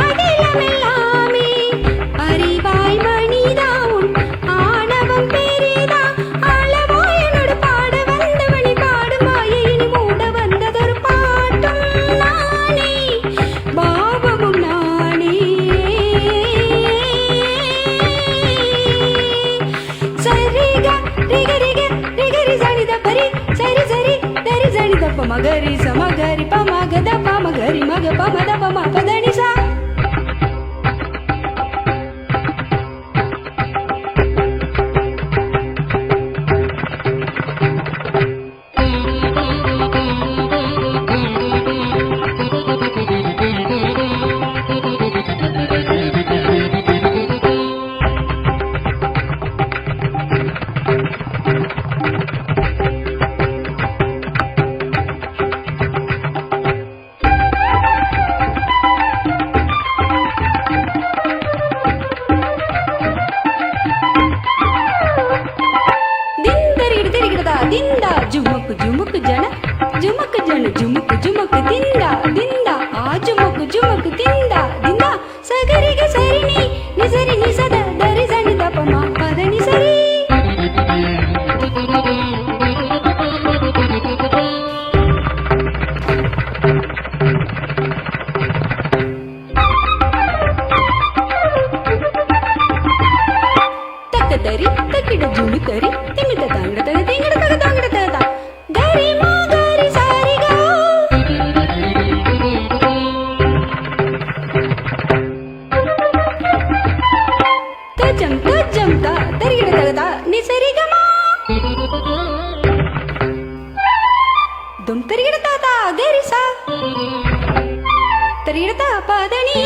அகிலமெல்லாமே அறிவாய் மனிதாவும் ஆணவம் பெரிதா அளவாய் என்னோடு பாட வந்தவனி பாடும் மாயினி மூட வந்ததொரு பாட்டும் நானே பாவமும் நானே சரிக ரிக ரிக ரிகரி சனித பரி சரி சரி தரி சனித பமகரி சமகரி பமகத பமகரி மக பமத பம பதனி சா dinda jumuk jumuk jana jumuk jana jumuk jumuk dinda dinda aa jumuk jumuk dinda dinda sagari ga sarini ni sari ni sada dari sani da pama pada ni sari takadari takida junukari timida tangda tingada tangda tangda gari ma gari sari ga tajam ta tarigida tangda ni sari ga ma dum tarigida ta gari sa tarigida ta padani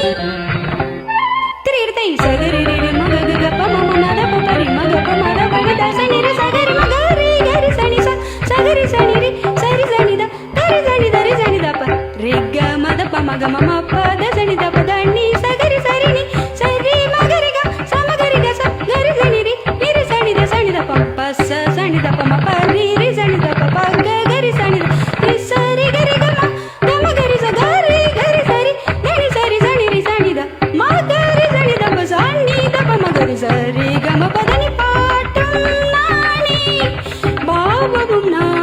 tarigida sagari re maga ga pa ma ma da pa pari maga pa ma da pa da sani re sagari maga re gari sani sa sagari sani re sari sani da dari sani da pa re ga ma da pa maga ma ma pa da sani da pa da ni sagari sari ni sari maga re ga sa maga re ga sa gari sani re ni re sani da pa sa sani da pa ma pa re sani da pa ga gari sani da re sari gari ga ma gari sa gari sari gari sari sani re sani da ma gari sani da pa sani da pa ma gari sari ga ma pa da ni பாட்டும் நானே பாவமும் நான்